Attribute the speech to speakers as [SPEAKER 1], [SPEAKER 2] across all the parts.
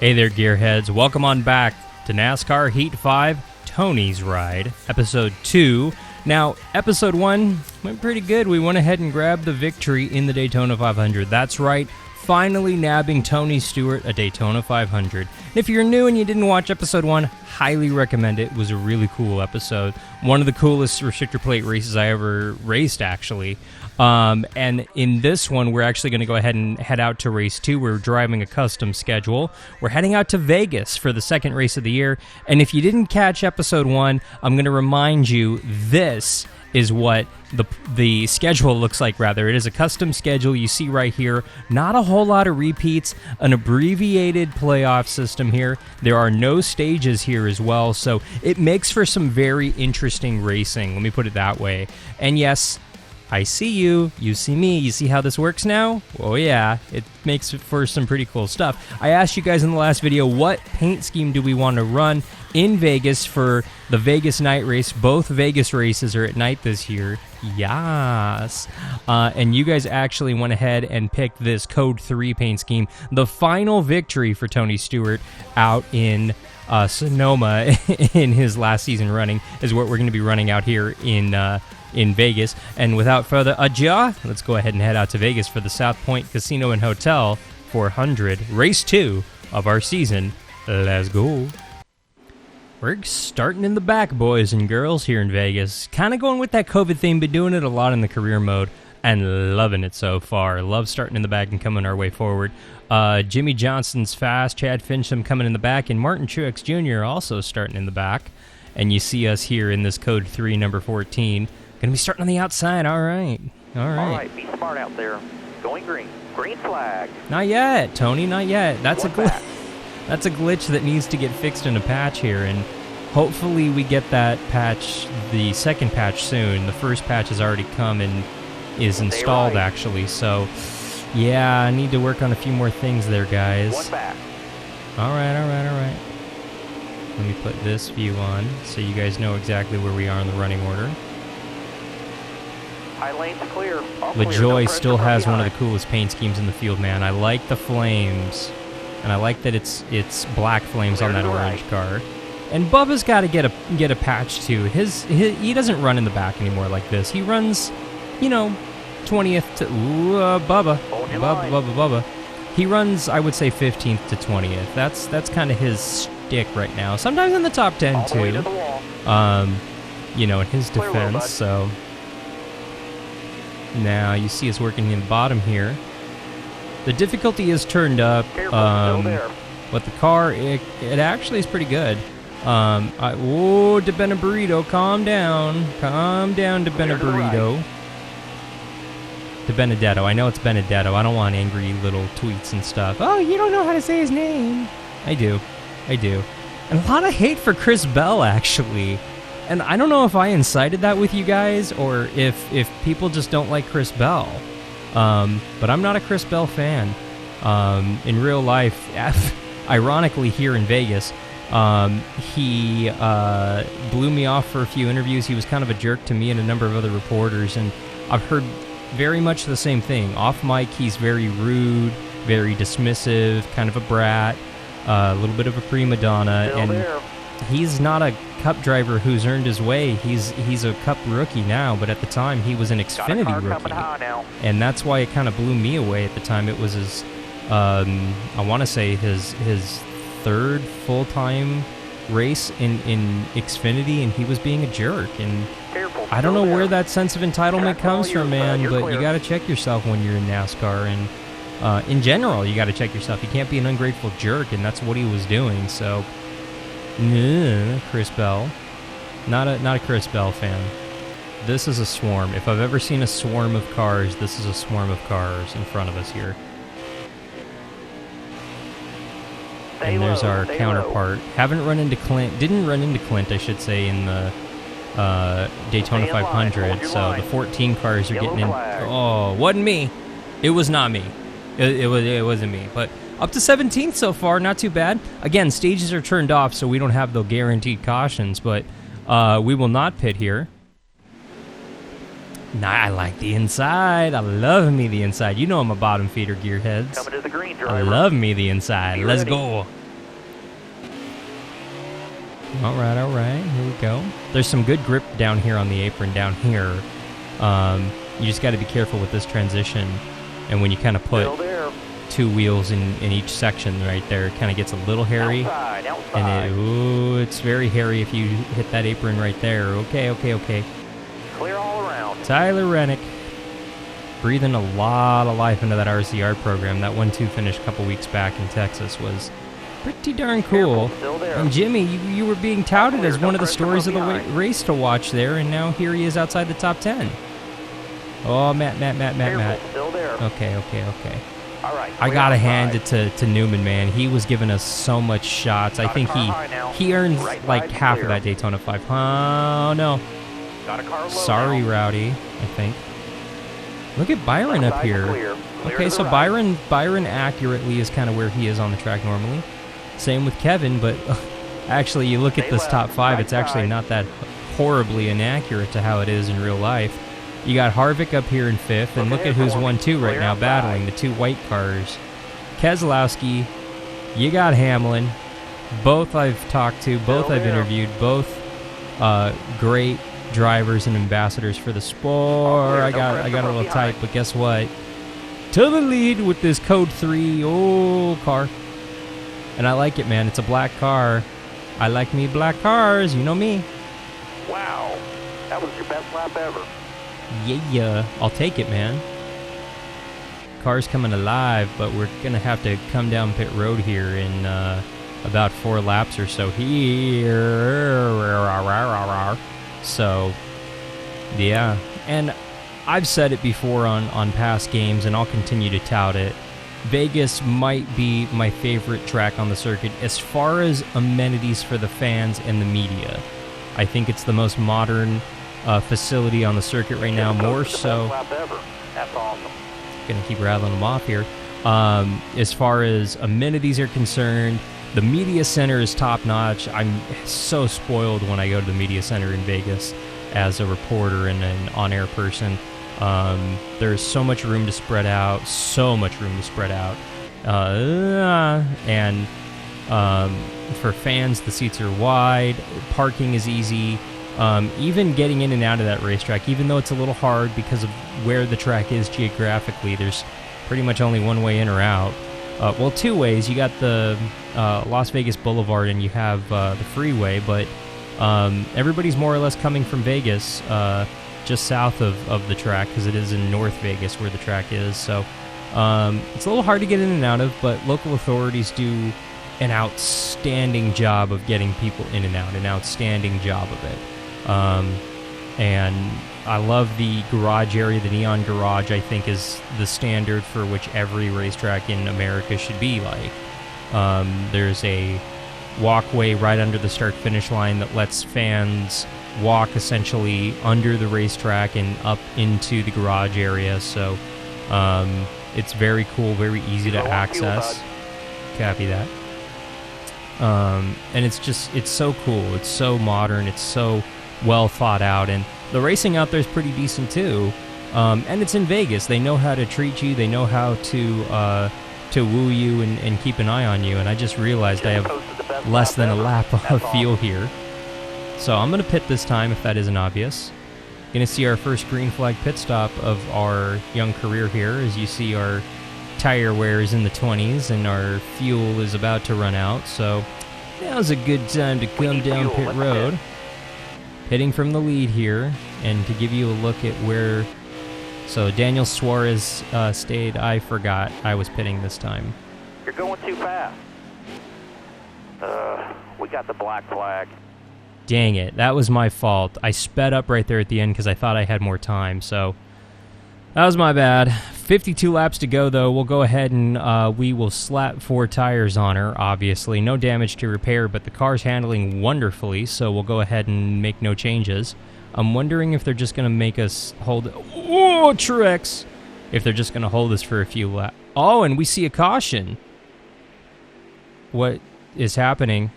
[SPEAKER 1] Hey there, gearheads. Welcome on back to NASCAR Heat 5, Tony's Ride, Episode 2. Now, Episode 1 went pretty good. We went ahead and grabbed the victory in the Daytona 500. That's right, finally nabbing Tony Stewart a Daytona 500. And if you're new and you didn't watch Episode 1, highly recommend it. It was a really cool episode. One of the coolest restrictor plate races I ever raced, actually. And in this one, we're actually going to go ahead and head out to race 2. We're driving a custom schedule. We're heading out to Vegas for the second race of the year. And if you didn't catch Episode 1, I'm going to remind you, this is what the schedule looks like, rather. It is a custom schedule you see right here. Not a whole lot of repeats, an abbreviated playoff system here. There are no stages here as well, so it makes for some very interesting racing, let me put it that way. And yes, I see you see me, you see how this works now? Oh yeah, it makes for some pretty cool stuff. I asked you guys in the last video, what paint scheme do we want to run in Vegas for the Vegas night race? Both Vegas races are at night this year. Yes. And you guys actually went ahead and picked this Code 3 paint scheme. The final victory for Tony Stewart out in Sonoma in his last season running is what we're going to be running out here in Vegas. And without further ado, let's go ahead and head out to Vegas for the South Point Casino and Hotel 400, race 2 of our season. Let's go. We're starting in the back, boys and girls, here in Vegas. Kind of going with that COVID theme, been doing it a lot in the career mode and loving it so far. Love starting in the back and coming our way forward. Jimmy Johnson's fast, Chad Fincham coming in the back, and Martin Truex Jr. also starting in the back. And you see us here in this Code 3, number 14. Gonna be starting on the outside. All right.
[SPEAKER 2] All right, be smart out there. Going green. Green flag.
[SPEAKER 1] Not yet, Tony, not yet. That's a glitch. That's a glitch that needs to get fixed in a patch here, and hopefully we get that patch, the second patch, soon. The first patch has already come and is installed, actually, so yeah, I need to work on a few more things there, guys.
[SPEAKER 2] One back.
[SPEAKER 1] All right. Let me put this view on so you guys know exactly where we are in the running order.
[SPEAKER 2] High lane's clear.
[SPEAKER 1] LaJoy still has one of the coolest paint schemes in the field, man. I like the flames, and I like that it's black flames on that orange car. And Bubba's got to get a patch too. He doesn't run in the back anymore like this. He runs, 20th to Bubba. He runs, I would say, 15th to 20th. That's kind of his stick right now. Sometimes in the top 10 too. In his defense. So now you see us working in the bottom here. The difficulty is turned up, but the car, it actually is pretty good. Whoa, De Beneburrito, calm down, De Beneburrito. De Benedetto, I know it's Benedetto. I don't want angry little tweets and stuff. Oh, you don't know how to say his name. I do. And a lot of hate for Chris Bell, actually. And I don't know if I incited that with you guys or if people just don't like Chris Bell. But I'm not a Chris Bell fan. In real life, ironically here in Vegas, he blew me off for a few interviews. He was kind of a jerk to me and a number of other reporters, and I've heard very much the same thing. Off mic, he's very rude, very dismissive, kind of a brat, a little bit of a prima donna, and he's not a Cup driver who's earned his way. He's a Cup rookie now, but at the time he was an Xfinity rookie, and that's why it kind of blew me away at the time. It was his, I want to say his third full-time race in Xfinity, and he was being a jerk. And I don't know where that sense of entitlement comes from, man, but you got to check yourself when you're in NASCAR, and in general, you got to check yourself. You can't be an ungrateful jerk, and that's what he was doing. So. Chris Bell. Not a Chris Bell fan. This is a swarm. If I've ever seen a swarm of cars, this is a swarm of cars in front of us here. And there's our counterpart. Didn't run into Clint, I should say, in the Daytona 500. So the 14 cars are getting in. Oh, wasn't me. It was not me. It wasn't me. But up to 17th so far, not too bad. Again, stages are turned off, so we don't have the guaranteed cautions, but we will not pit here. Nah, I like the inside. I love me the inside. You know I'm a bottom feeder, gearheads.
[SPEAKER 2] Coming to the green, driver.
[SPEAKER 1] I love me the inside. Let's go. All right. Here we go. There's some good grip down here on the apron down here. You just got to be careful with this transition. And when you kind of put
[SPEAKER 2] Still there.
[SPEAKER 1] two wheels in each section right there, it kind of gets a little hairy.
[SPEAKER 2] Outside.
[SPEAKER 1] And it's very hairy if you hit that apron right there. Okay.
[SPEAKER 2] Clear all around.
[SPEAKER 1] Tyler Rennick breathing a lot of life into that RCR program. That 1-2 finish a couple weeks back in Texas was pretty darn cool.
[SPEAKER 2] Still there.
[SPEAKER 1] And Jimmy, you were being touted as one of the stories of the
[SPEAKER 2] behind.
[SPEAKER 1] race to watch there, and now here he is outside the top 10. Oh, Matt.
[SPEAKER 2] Still there.
[SPEAKER 1] Okay.
[SPEAKER 2] All right.
[SPEAKER 1] I gotta hand it to Newman, man. He was giving us so much shots. I think he earns
[SPEAKER 2] Right
[SPEAKER 1] like
[SPEAKER 2] side
[SPEAKER 1] half
[SPEAKER 2] clear.
[SPEAKER 1] of that Daytona 5. Oh no.
[SPEAKER 2] Got a car low
[SPEAKER 1] Sorry,
[SPEAKER 2] now.
[SPEAKER 1] Rowdy, I think. Look at Byron up
[SPEAKER 2] Outside
[SPEAKER 1] here.
[SPEAKER 2] clear. Clear
[SPEAKER 1] Okay,
[SPEAKER 2] to
[SPEAKER 1] so
[SPEAKER 2] the right.
[SPEAKER 1] Byron accurately is kind of where he is on the track normally. Same with Kevin, but actually you look at
[SPEAKER 2] Stay
[SPEAKER 1] this
[SPEAKER 2] left,
[SPEAKER 1] top 5,
[SPEAKER 2] right
[SPEAKER 1] it's actually
[SPEAKER 2] side.
[SPEAKER 1] not that horribly inaccurate to how it is in real life. You got Harvick up here in 5th, and
[SPEAKER 2] Look
[SPEAKER 1] look at
[SPEAKER 2] ahead
[SPEAKER 1] who's
[SPEAKER 2] for me.
[SPEAKER 1] 1-2 right
[SPEAKER 2] Clear
[SPEAKER 1] now
[SPEAKER 2] outside.
[SPEAKER 1] battling, the two white cars. Keselowski, you got Hamlin. Both I've talked to, both
[SPEAKER 2] Still
[SPEAKER 1] I've
[SPEAKER 2] there.
[SPEAKER 1] interviewed, both great drivers and ambassadors for the sport.
[SPEAKER 2] Clear,
[SPEAKER 1] I
[SPEAKER 2] no
[SPEAKER 1] got
[SPEAKER 2] pressure
[SPEAKER 1] a
[SPEAKER 2] from
[SPEAKER 1] little tight,
[SPEAKER 2] behind.
[SPEAKER 1] but guess what? To the lead with this code 3 car. And I like it, man. It's a black car. I like me black cars. You know me.
[SPEAKER 2] Wow. That was your best lap ever.
[SPEAKER 1] Yeah. I'll take it, man. Car's coming alive, but we're going to have to come down pit road here in about 4 laps or so here. So, yeah. And I've said it before on past games, and I'll continue to tout it. Vegas might be my favorite track on the circuit as far as amenities for the fans and the media. I think it's the most modern facility on the circuit right now, more so.
[SPEAKER 2] Best lap ever. That's awesome.
[SPEAKER 1] Gonna keep rattling them off here. As far as amenities are concerned, the media center is top notch. I'm so spoiled when I go to the media center in Vegas as a reporter and an on-air person. There's so much room to spread out, and for fans, the seats are wide, parking is easy, even getting in and out of that racetrack, even though it's a little hard because of where the track is geographically. There's pretty much only one way in or out. Well, 2 ways. You got the Las Vegas Boulevard and you have the freeway, but everybody's more or less coming from Vegas, just south of the track, because it is in North Vegas where the track is. So it's a little hard to get in and out of, but local authorities do an outstanding job of getting people in and out, an outstanding job of it. And I love the garage area. The neon garage, I think, is the standard for which every racetrack in America should be like. There's a walkway right under the start-finish line that lets fans walk essentially under the racetrack and up into the garage area. So it's very cool, very easy to
[SPEAKER 2] Go on fuel,
[SPEAKER 1] access.
[SPEAKER 2] bud.
[SPEAKER 1] Copy that. And it's so cool. It's so modern. It's so well thought out. And the racing out there is pretty decent too. And it's in Vegas. They know how to treat you. They know how to woo you and keep an eye on you. And I just realized I have
[SPEAKER 2] Posted the best
[SPEAKER 1] less than a
[SPEAKER 2] ever.
[SPEAKER 1] lap
[SPEAKER 2] That's
[SPEAKER 1] of fuel
[SPEAKER 2] awesome.
[SPEAKER 1] here. So I'm going to pit this time if that isn't obvious. Going to see our first green flag pit stop of our young career here. As you see, our tire wear is in the 20s and our fuel is about to run out. So now's a good time to come
[SPEAKER 2] need
[SPEAKER 1] down
[SPEAKER 2] fuel.
[SPEAKER 1] pit
[SPEAKER 2] Let's
[SPEAKER 1] road.
[SPEAKER 2] pit.
[SPEAKER 1] Pitting from the lead here, and to give you a look at where... So Daniel Suarez stayed. I forgot I was pitting this time.
[SPEAKER 2] You're going too fast. We got the black flag.
[SPEAKER 1] Dang it, that was my fault. I sped up right there at the end because I thought I had more time, so that was my bad. 52 laps to go, though. We'll go ahead and we will slap 4 tires on her, obviously. No damage to repair, but the car's handling wonderfully, so we'll go ahead and make no changes. I'm wondering if they're just going to make us hold... Oh, Truex! If they're just going to hold us for a few laps. Oh, and we see a caution. What is happening?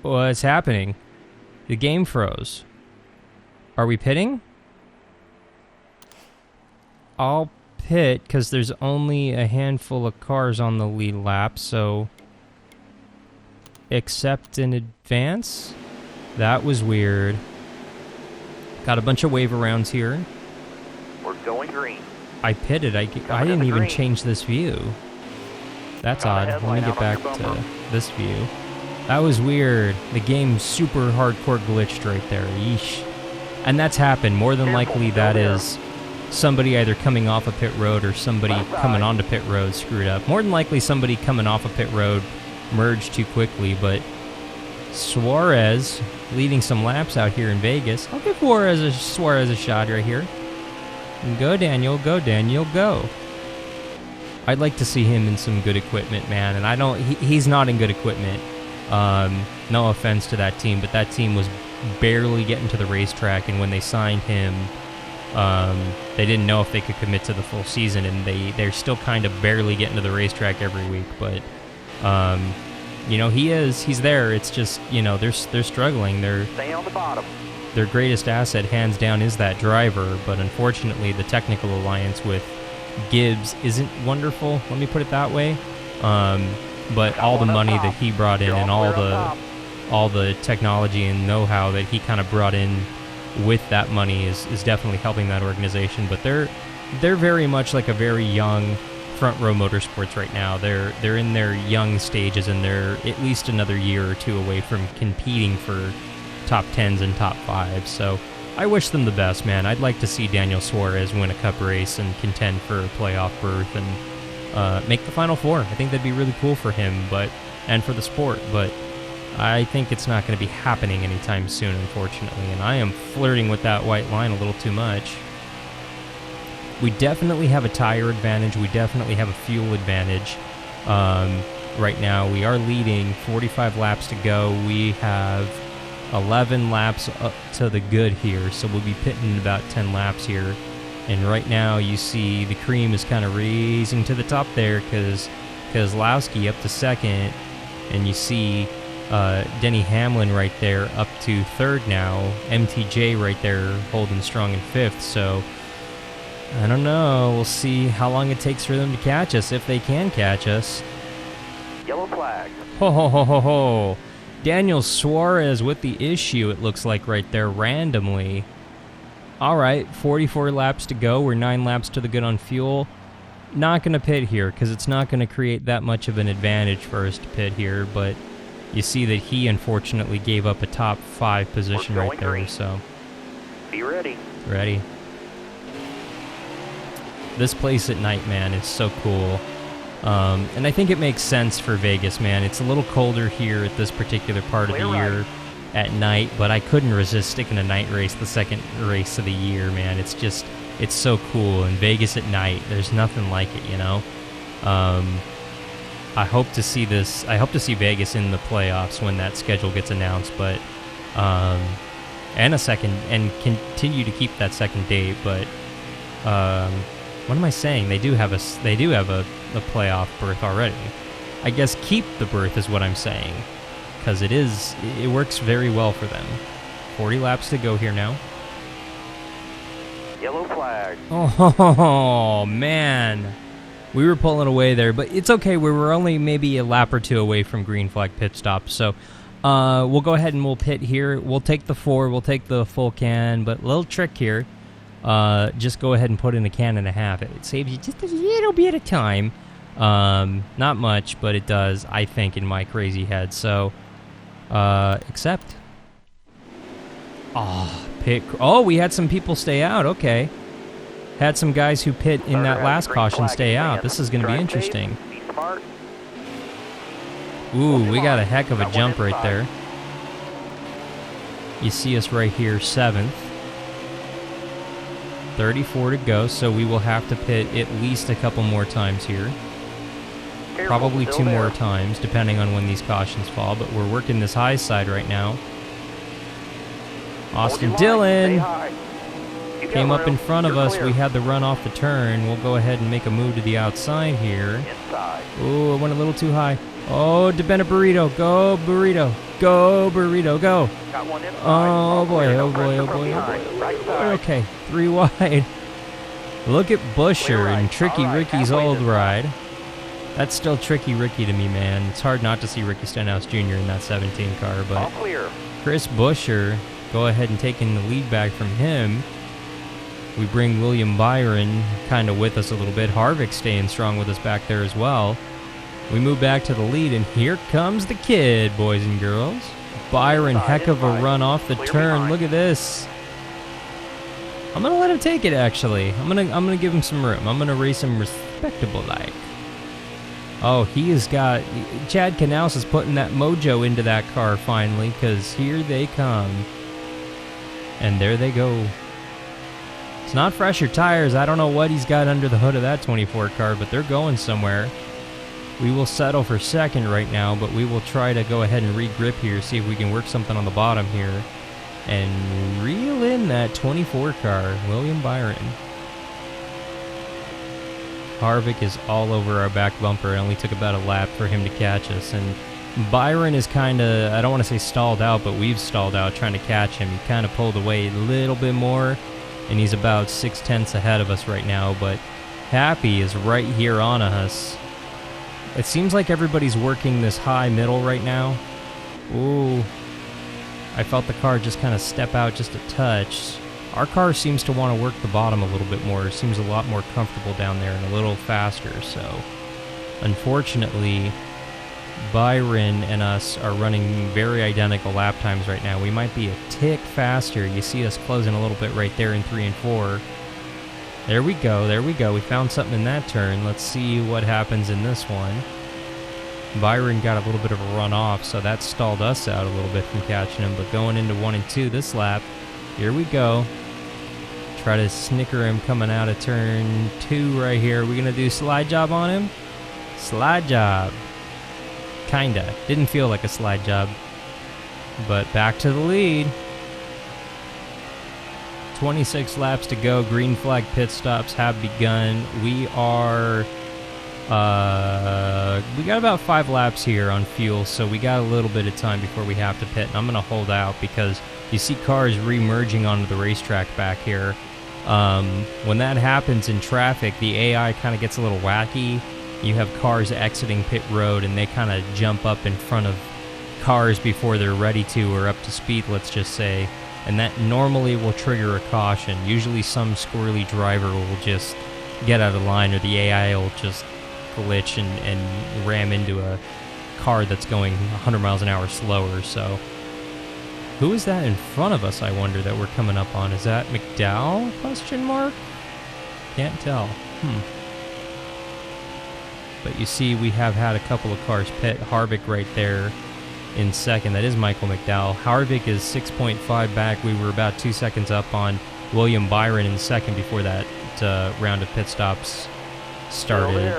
[SPEAKER 1] What's happening? The game froze. Are we pitting? I'll pit because there's only a handful of cars on the lead lap, so accept in advance? That was weird. Got a bunch of wave arounds here.
[SPEAKER 2] We're going green.
[SPEAKER 1] I pitted. I didn't even change this view. That's odd. Let me get back to this view. That was weird. The game super hardcore glitched right there. Yeesh. And that's happened. More than likely that is somebody either coming off a pit road or somebody coming onto pit road screwed up. More than likely somebody coming off a pit road merged too quickly, but Suarez leading some laps out here in Vegas. I'll give Suarez a shot right here. Go Daniel, go. I'd like to see him in some good equipment, man, and he's not in good equipment. No offense to that team, but that team was barely getting to the racetrack, and when they signed him, they didn't know if they could commit to the full season, and they're still kind of barely getting to the racetrack every week. But you know, he's there. It's just, you know, they're struggling.
[SPEAKER 2] Stay on the bottom.
[SPEAKER 1] Their greatest asset, hands down, is that driver. But unfortunately, the technical alliance with Gibbs isn't wonderful. Let me put it that way. But all the money that he brought in and all the technology and know-how that he kind of brought in with that money is definitely helping that organization. But they're very much like a very young Front Row Motorsports right now. They're in their young stages, and they're at least another year or two away from competing for top 10s and top 5s. So I wish them the best, man. I'd like to see Daniel Suarez win a cup race and contend for a playoff berth and make the Final Four. I think that'd be really cool for him, and for the sport. But I think it's not going to be happening anytime soon, unfortunately. And I am flirting with that white line a little too much. We definitely have a tire advantage. We definitely have a fuel advantage. Right now, we are leading 45 laps to go. We have 11 laps up to the good here, so we'll be pitting about 10 laps here. And right now, you see the cream is kind of raising to the top there because Kozlowski up to second, and you see Denny Hamlin right there up to third now. MTJ right there holding strong in fifth. So I don't know. We'll see how long it takes for them to catch us, if they can catch us.
[SPEAKER 2] Yellow flag.
[SPEAKER 1] Ho ho ho ho ho. Daniel Suarez with the issue, it looks like right there, randomly. All right, 44 laps to go. We're 9 laps to the good on fuel. Not going to pit here because it's not going to create that much of an advantage for us to pit here, but you see that he unfortunately gave up a top 5 position right there.
[SPEAKER 2] Green.
[SPEAKER 1] So
[SPEAKER 2] Be ready.
[SPEAKER 1] Ready. This place at night, man, is so cool. And I think it makes sense for Vegas, man. It's a little colder here at this particular part of the year at night, but I couldn't resist sticking a night race the second race of the year, man. It's just, it's so cool. And Vegas at night, there's nothing like it, you know? I hope to see Vegas in the playoffs when that schedule gets announced, but, and continue to keep that second date, but, what am I saying? They do have a playoff berth already. I guess keep the berth is what I'm saying, because it works very well for them. 40 laps to go here now.
[SPEAKER 2] Yellow flag.
[SPEAKER 1] Oh man, we were pulling away there, but it's okay. We were only maybe a lap or two away from green flag pit stop, so we'll go ahead and we'll pit here. We'll take the 4. We'll take the full can, but little trick here. Just go ahead and put in a can and a half. It saves you just a little bit of time. Not much, but it does, I think, in my crazy head. So, accept. Oh, we had some people stay out. Okay. Had some guys who pit in that last caution stay out. This is going to be interesting. Ooh, we got a heck of a jump right there. You see us right here, 7th. 34 to go, so we will have to pit at least a couple more times here. Probably 2 more times, depending on when these cautions fall, but we're working this high side right now. Austin Dillon came up in front of us. We had the run off the turn. We'll go ahead and make a move to the outside here. Oh, it went a little too high. Oh, DeBena Burrito. Go, Burrito. Go, Burrito. Go. Oh, boy. Oh, boy. Oh, boy. Oh, boy. Okay, 3 wide. Look at Busher and Tricky Ricky's old ride. That's still Tricky Ricky to me, man. It's hard not to see Ricky Stenhouse Jr. in that 17 car, but
[SPEAKER 2] All clear.
[SPEAKER 1] Chris Buescher, go ahead and taking the lead back from him. We bring William Byron kind of with us a little bit. Harvick staying strong with us back there as well. We move back to the lead, and here comes the kid, boys and girls. Byron, heck of a run off the turn. Look at this. I'm gonna let him take it. Actually, I'm gonna give him some room. I'm gonna race him respectable like. Oh, he has got Chad Knaus is putting that mojo into that car finally, because here they come, and there they go. It's not fresher tires. I don't know what he's got under the hood of that 24 car, but they're going somewhere. We will settle for second right now, but we will try to go ahead and re-grip here, see if we can work something on the bottom here, and reel in that 24 car, William Byron. Harvick is all over our back bumper. It only took about a lap for him to catch us, and Byron is kind of, I don't want to say stalled out, but we've stalled out trying to catch him. He kind of pulled away a little bit more, and he's about 6/10 ahead of us right now, but Happy is right here on us. It seems like everybody's working this high middle right now. Ooh. I felt the car just kind of step out just a touch. Our car seems to want to work the bottom a little bit more. It seems a lot more comfortable down there and a little faster, so unfortunately Byron and us are running very identical lap times right now. We might be a tick faster. You see us closing a little bit right there in 3 and 4. There we go, there we go. We found something in that turn. Let's see what happens in this one. Byron got a little bit of a run off, so that stalled us out a little bit from catching him. But going into 1 and 2 this lap, here we go. Try to snicker him coming out of turn 2 right here. We're going to do slide job on him. Slide job. Kinda. Didn't feel like a slide job. But back to the lead. 26 laps to go. Green flag pit stops have begun. We are... we got about 5 laps here on fuel, so we got a little bit of time before we have to pit. And I'm going to hold out because you see cars re-merging onto the racetrack back here. When that happens in traffic, the AI kind of gets a little wacky. You have cars exiting pit road, and they kind of jump up in front of cars before they're ready to or up to speed, let's just say. And that normally will trigger a caution. Usually some squirrely driver will just get out of line, or the AI will just glitch and ram into a car that's going 100 miles an hour slower. So who is that in front of us, I wonder, that we're coming up on? Is that McDowell? Question mark? Can't tell. But you see we have had a couple of cars pit. Harvick right there in second. That is Michael McDowell. Harvick is 6.5 back. We were about 2 seconds up on William Byron in second before that round of pit stops started.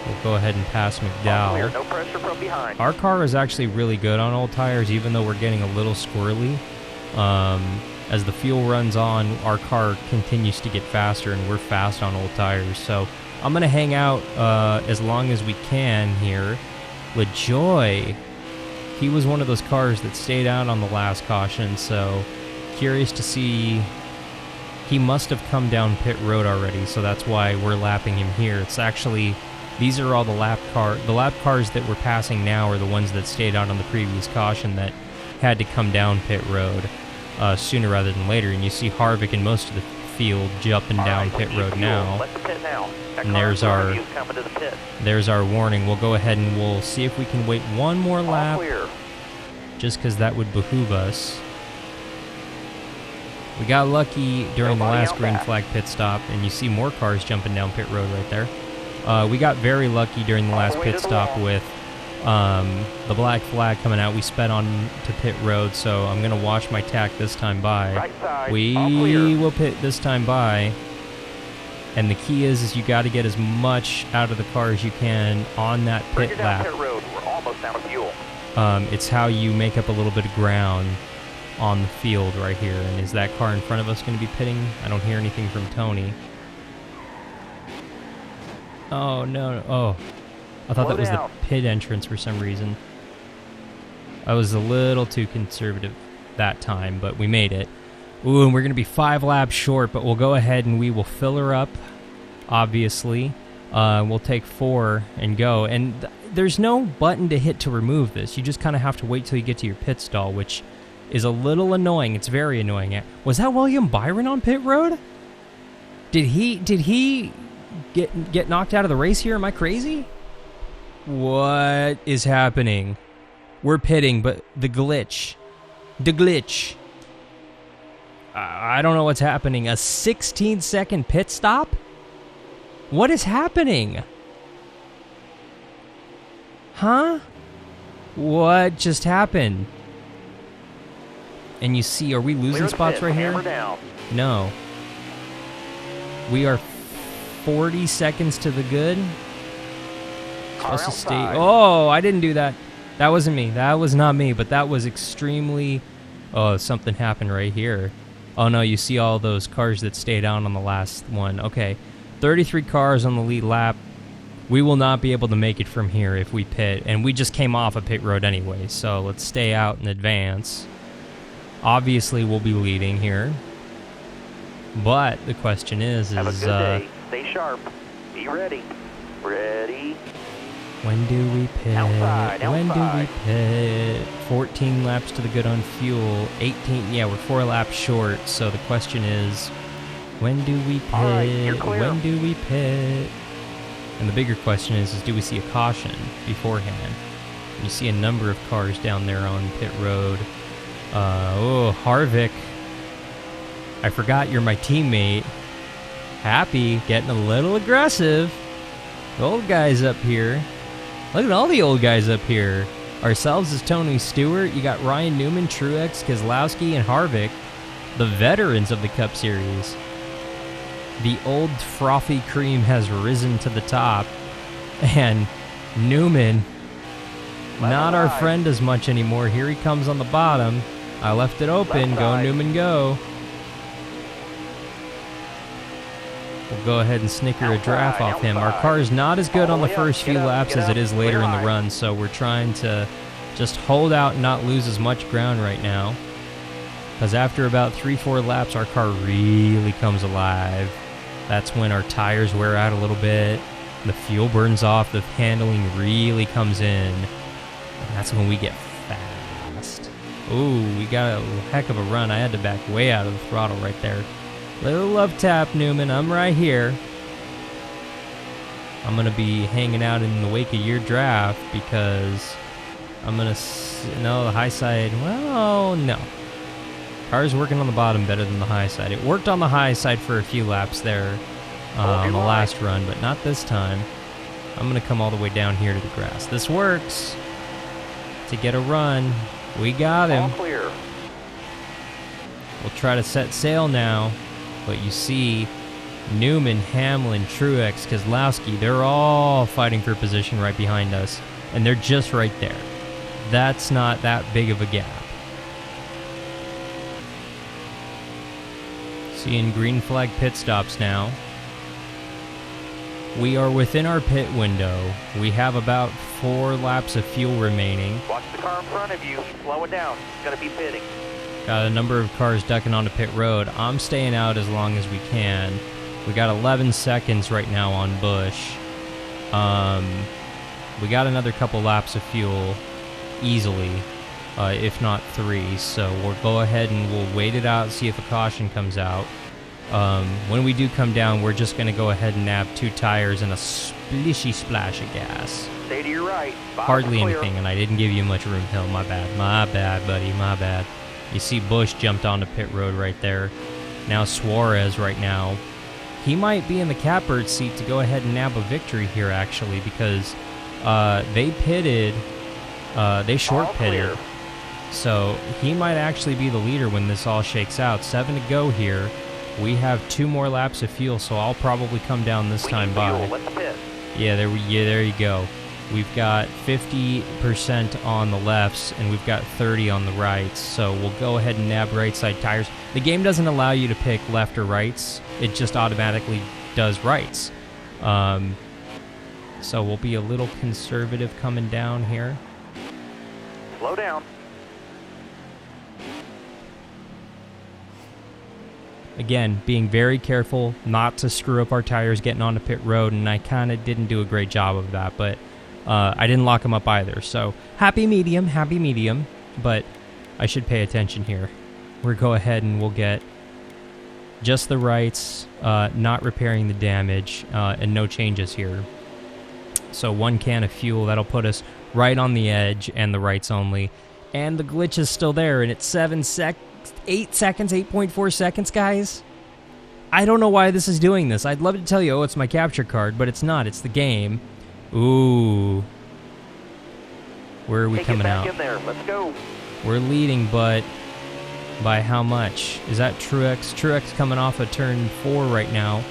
[SPEAKER 1] We'll go ahead and pass McDowell.
[SPEAKER 2] No pressure from behind.
[SPEAKER 1] Our car is actually really good on old tires, even though we're getting a little squirrely. As the fuel runs on, our car continues to get faster, and we're fast on old tires. So I'm going to hang out as long as we can here. LaJoy, he was one of those cars that stayed out on the last caution, so curious to see. He must have come down pit road already, so that's why we're lapping him here. It's actually, these are all the lap cars that we're passing now are the ones that stayed out on the previous caution that had to come down pit road sooner rather than later. And you see Harvick and most of the field jumping down pit road now. And there's our warning. We'll go ahead and we'll see if we can wait one more lap, just because that would behoove us. We got lucky during the last green flag pit stop, and you see more cars jumping down pit road right there. We got very lucky during the last pit stop with the black flag coming out. We sped on to pit road, so I'm going to watch my tack this time by. We will pit this time by. And the key is you got to get as much out of the car as you can on that pit lap.
[SPEAKER 2] We're almost out of fuel.
[SPEAKER 1] It's how you make up a little bit of ground on the field right here. And is that car in front of us going to be pitting? I don't hear anything from Tony. Oh, no. Oh, I thought that was the pit entrance for some reason. I was a little too conservative that time, but we made it. Ooh, and we're going to be 5 laps short, but we'll go ahead and we will fill her up, obviously. We'll take 4 and go. And there's no button to hit to remove this. You just kind of have to wait till you get to your pit stall, which is a little annoying. It's very annoying. Was that William Byron on pit road? Did he get knocked out of the race here? Am I crazy? What is happening? We're pitting, but the glitch. I don't know what's happening. A 16-second pit stop? What is happening? Huh? What just happened? And you see, are we losing spots right here? No. We are 40 seconds to the good. Supposed to stay. Oh, I didn't do that. That wasn't me. That was not me, but that was extremely... Oh, something happened right here. Oh no, you see all those cars that stayed on the last one. Okay, 33 cars on the lead lap. We will not be able to make it from here if we pit, and we just came off a pit road anyway, so let's stay out in advance. Obviously, we'll be leading here. But the question is
[SPEAKER 2] have a good day. Stay sharp. Be ready. Ready.
[SPEAKER 1] When do we pit?
[SPEAKER 2] Outside.
[SPEAKER 1] When do we pit? 14 laps to the good on fuel. 18, yeah, we're 4 laps short. So the question is, when do we pit?
[SPEAKER 2] All right, you're clear.
[SPEAKER 1] When do we pit? And the bigger question is do we see a caution beforehand? And you see a number of cars down there on pit road. Harvick. I forgot you're my teammate. Happy, getting a little aggressive. The old guys up here. Look at all the old guys up here. Ourselves is Tony Stewart. You got Ryan Newman, Truex, Keselowski, and Harvick. The veterans of the Cup Series. The old frothy cream has risen to the top. And Newman, not our friend as much anymore. Here he comes on the bottom. I left it open. Go, Newman, go. We'll go ahead and snicker a draft off him. Our car is not as good on the first few laps as it is later in the run, so we're trying to just hold out and not lose as much ground right now. Because after about 3-4 laps, our car really comes alive. That's when our tires wear out a little bit, the fuel burns off, the handling really comes in, and that's when we get fast. Ooh, we got a heck of a run. I had to back way out of the throttle right there. Little love tap, Newman. I'm right here. I'm going to be hanging out in the wake of your draft because I'm going to... No, the high side... Well, no. Car's working on the bottom better than the high side. It worked on the high side for a few laps there on the last run, but not this time. I'm going to come all the way down here to the grass. This works to get a run. We got him.
[SPEAKER 2] All clear.
[SPEAKER 1] We'll try to set sail now. But you see, Newman, Hamlin, Truex, Keselowski, they're all fighting for position right behind us. And they're just right there. That's not that big of a gap. Seeing green flag pit stops now. We are within our pit window. We have about 4 laps of fuel remaining.
[SPEAKER 2] Watch the car in front of you. Slow it down. It's going to be pitting.
[SPEAKER 1] Got a number of cars ducking onto pit road. I'm staying out as long as we can. We got 11 seconds right now on Busch. We got another couple laps of fuel easily, if not 3. So we'll go ahead and we'll wait it out, see if a caution comes out. When we do come down, we're just going to go ahead and nab 2 tires and a splishy splash of gas.
[SPEAKER 2] Stay to your right.
[SPEAKER 1] Hardly anything, and I didn't give you much room, Hill. My bad, buddy, my bad. You see Busch jumped onto pit road right there. Now Suarez right now. He might be in the catbird seat to go ahead and nab a victory here, actually, because they pitted, they short pitted. So he might actually be the leader when this all shakes out. 7 to go here. We have 2 more laps of fuel, so I'll probably come down this time by. Yeah, there you go. We've got 50% on the lefts, and we've got 30 on the rights. So we'll go ahead and nab right side tires. The game doesn't allow you to pick left or rights. It just automatically does rights. So we'll be a little conservative coming down here.
[SPEAKER 2] Slow down.
[SPEAKER 1] again, being very careful not to screw up our tires getting onto pit road, and I kind of didn't do a great job of that, but I didn't lock them up either. So happy medium, but I should pay attention here. We'll go ahead and we'll get just the rights, not repairing the damage, and no changes here. So 1 can of fuel, that'll put us right on the edge, and the rights only. And the glitch is still there, and it's 8 seconds, 8.4 seconds, guys. I don't know why this is doing this. I'd love to tell you, oh, it's my capture card, but it's not. It's the game. Ooh. Where are we coming out?
[SPEAKER 2] In there. Let's go.
[SPEAKER 1] We're leading, but by how much? Is that Truex? Truex coming off of turn 4 right now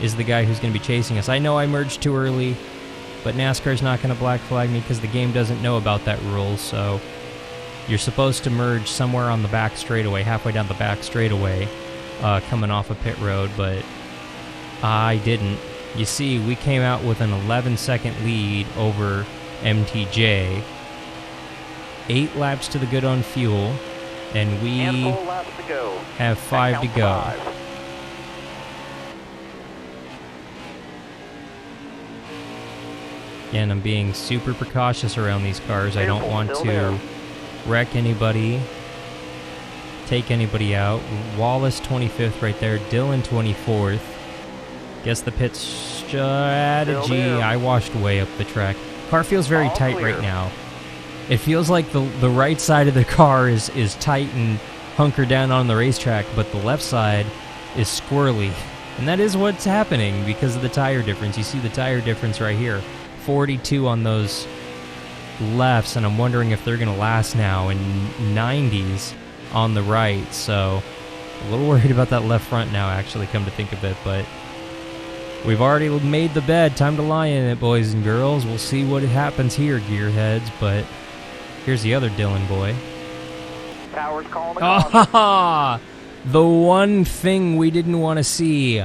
[SPEAKER 1] is the guy who's going to be chasing us. I know I merged too early, but NASCAR's not going to black flag me because the game doesn't know about that rule, so you're supposed to merge somewhere on the back straightaway, halfway down the back straightaway, coming off of pit road, but I didn't. You see, we came out with an 11-second lead over MTJ. 8 laps to the good on fuel, and we have 5 to go. Again, I'm being super precautious around these cars. I don't want to wreck anybody, take anybody out. Wallace 25th right there, Dylan 24th. Guess the pit strategy. I washed way up the track. Car feels very tight right now. It feels like the right side of the car is tight and hunkered down on the racetrack, but the left side is squirrely. And that is what's happening because of the tire difference. You see the tire difference right here. 42 on those lefts, and I'm wondering if they're going to last now, in 90s on the right. So a little worried about that left front now, actually, come to think of it, but we've already made the bed. Time to lie in it, boys and girls. We'll see what happens here, gearheads, but here's the other Dylan boy.
[SPEAKER 2] Power's calling the
[SPEAKER 1] caution. The one thing we didn't want to see,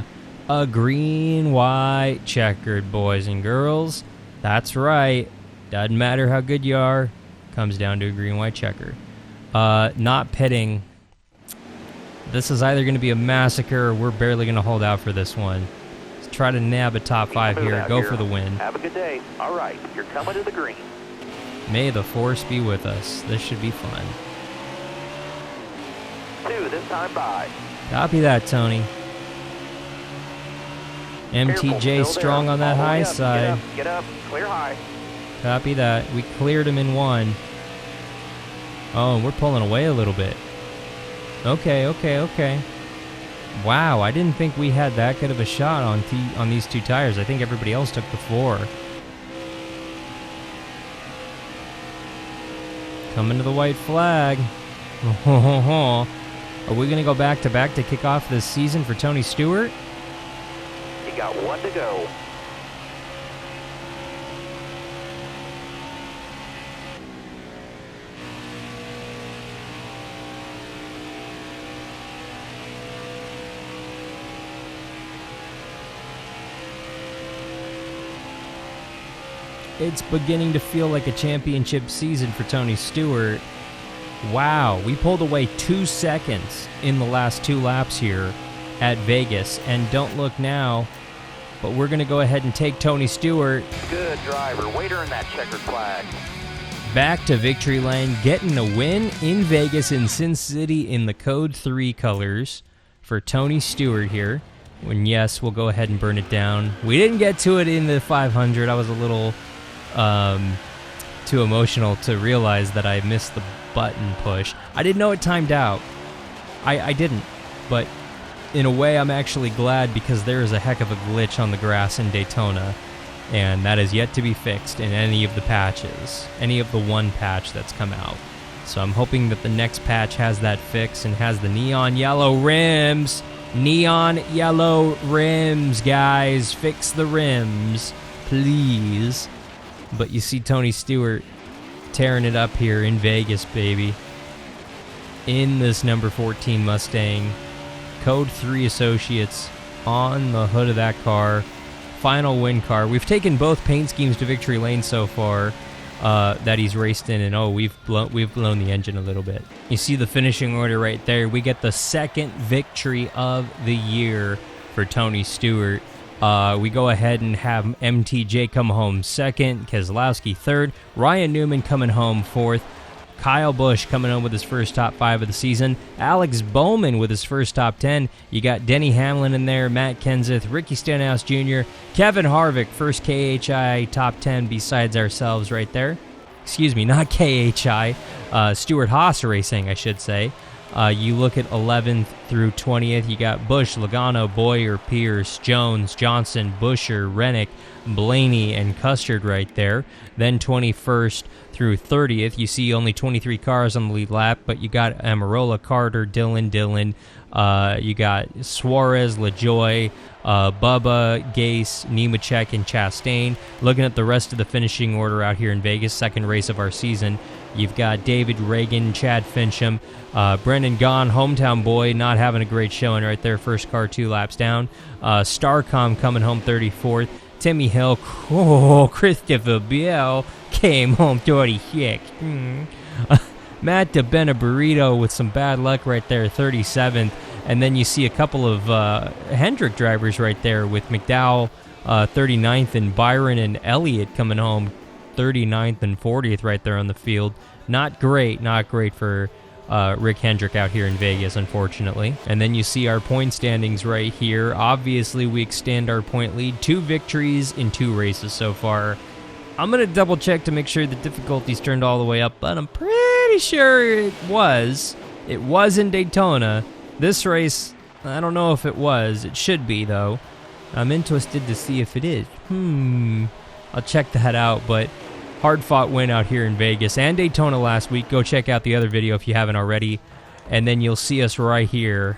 [SPEAKER 1] a green-white checkered, boys and girls. That's right. Doesn't matter how good you are. Comes down to a green-white checker. Not pitting. This is either going to be a massacre or we're barely going to hold out for this one. Let's try to nab a top 5 here. Go for the win.
[SPEAKER 2] Have a good day. All right, you're coming to the green.
[SPEAKER 1] May the force be with us. This should be fun.
[SPEAKER 2] 2 this time by.
[SPEAKER 1] Copy that, Tony. MTJ strong on that high side.
[SPEAKER 2] Get up, clear high.
[SPEAKER 1] Copy that. We cleared him in 1. Oh, and we're pulling away a little bit. Okay. Wow, I didn't think we had that good of a shot on these 2 tires. I think everybody else took the 4. Coming to the white flag. Are we going to go back-to-back to kick off this season for Tony Stewart?
[SPEAKER 2] You got 1 to go.
[SPEAKER 1] It's beginning to feel like a championship season for Tony Stewart. Wow, we pulled away 2 seconds in the last 2 laps here at Vegas, and don't look now, but we're going to go ahead and take Tony Stewart.
[SPEAKER 2] Good driver, way to earn that checkered flag.
[SPEAKER 1] Back to victory lane, getting a win in Vegas in Sin City in the Code 3 colors for Tony Stewart here. When yes, we'll go ahead and burn it down. We didn't get to it in the 500. I was a little too emotional to realize that I missed the button push. I didn't know it timed out. I didn't, but in a way I'm actually glad because there is a heck of a glitch on the grass in Daytona, and that is yet to be fixed in any of the patches, any of the 1 patch that's come out. So I'm hoping that the next patch has that fixed and has the neon yellow rims. Neon yellow rims, guys. Fix the rims, please. But you see Tony Stewart tearing it up here in Vegas, baby. In this number 14 Mustang. Code 3 Associates on the hood of that car. Final win car. We've taken both paint schemes to victory lane so far. that he's raced in, and we've blown the engine a little bit. You see the finishing order right there. We get the second victory of the year for Tony Stewart. We go ahead and have MTJ come home second, Keselowski third, Ryan Newman coming home fourth, Kyle Busch coming home with his first top 5 of the season, Alex Bowman with his first top 10. You got Denny Hamlin in there, Matt Kenseth, Ricky Stenhouse Jr., Kevin Harvick, first KHI top 10 besides ourselves right there. Excuse me, not KHI, Stuart Haas Racing, I should say. You look at 11th through 20th, you got Busch, Logano, Boyer, Pierce, Jones, Johnson, Buscher, Rennick, Blaney, and Custard right there. Then 21st through 30th, you see only 23 cars on the lead lap, but you got Amarola, Carter, Dillon, you got Suarez, LaJoy, Bubba, Gase, Nemechek, and Chastain. Looking at the rest of the finishing order out here in Vegas, second race of our season, you've got David Reagan, Chad Fincham, Brendan Gaughan, hometown boy, not having a great showing right there. First car 2 laps down. Starcom coming home 34th. Timmy Hill, Christopher Bell came home 36th. Matt DiBenedetto with some bad luck right there, 37th. And then you see a couple of Hendrick drivers right there with McDowell 39th and Byron and Elliott coming home 39th and 40th right there on the field. Not great for Rick Hendrick out here in Vegas, unfortunately. And then you see our point standings right here. Obviously, we extend our point lead. 2 victories in 2 races so far. I'm going to double check to make sure the difficulty's turned all the way up, but I'm pretty sure it was. It was in Daytona. This race, I don't know if it was. It should be, though. I'm interested to see if it is. I'll check that out, but hard-fought win out here in Vegas and Daytona last week. Go check out the other video if you haven't already, and then you'll see us right here.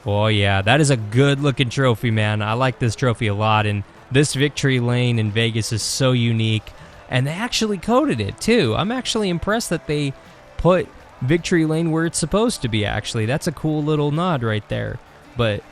[SPEAKER 1] Oh, yeah, that is a good-looking trophy, man. I like this trophy a lot, and this victory lane in Vegas is so unique, and they actually coded it, too. I'm actually impressed that they put victory lane where it's supposed to be, actually. That's a cool little nod right there, but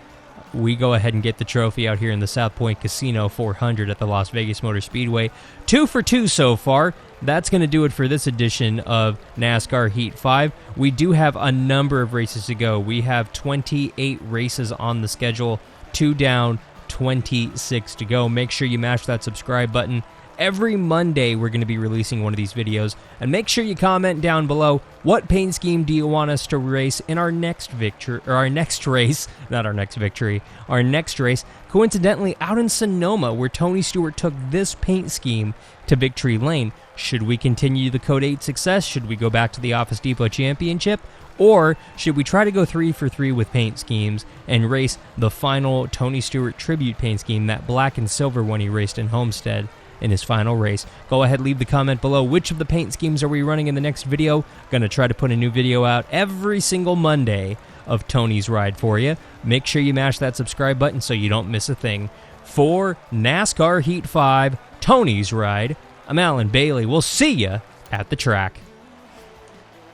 [SPEAKER 1] we go ahead and get the trophy out here in the South Point Casino 400 at the Las Vegas Motor Speedway. 2 for 2 so far. That's going to do it for this edition of NASCAR Heat 5. We do have a number of races to go. We have 28 races on the schedule, 2 down, 26 to go. Make sure you mash that subscribe button. Every Monday, we're going to be releasing one of these videos. And make sure you comment down below, what paint scheme do you want us to race in our next victory, or our next race, not our next victory, our next race, coincidentally out in Sonoma, where Tony Stewart took this paint scheme to victory lane. Should we continue the Code 8 success? Should we go back to the Office Depot Championship? Or should we try to go 3 for 3 with paint schemes and race the final Tony Stewart tribute paint scheme, that black and silver one he raced in Homestead in his final race? Go ahead, leave the comment below. Which of the paint schemes are we running in the next video? Gonna try to put a new video out every single Monday of Tony's Ride for you. Make sure you mash that subscribe button so you don't miss a thing. For NASCAR Heat 5, Tony's Ride, I'm Alan Bailey. We'll see ya at the track.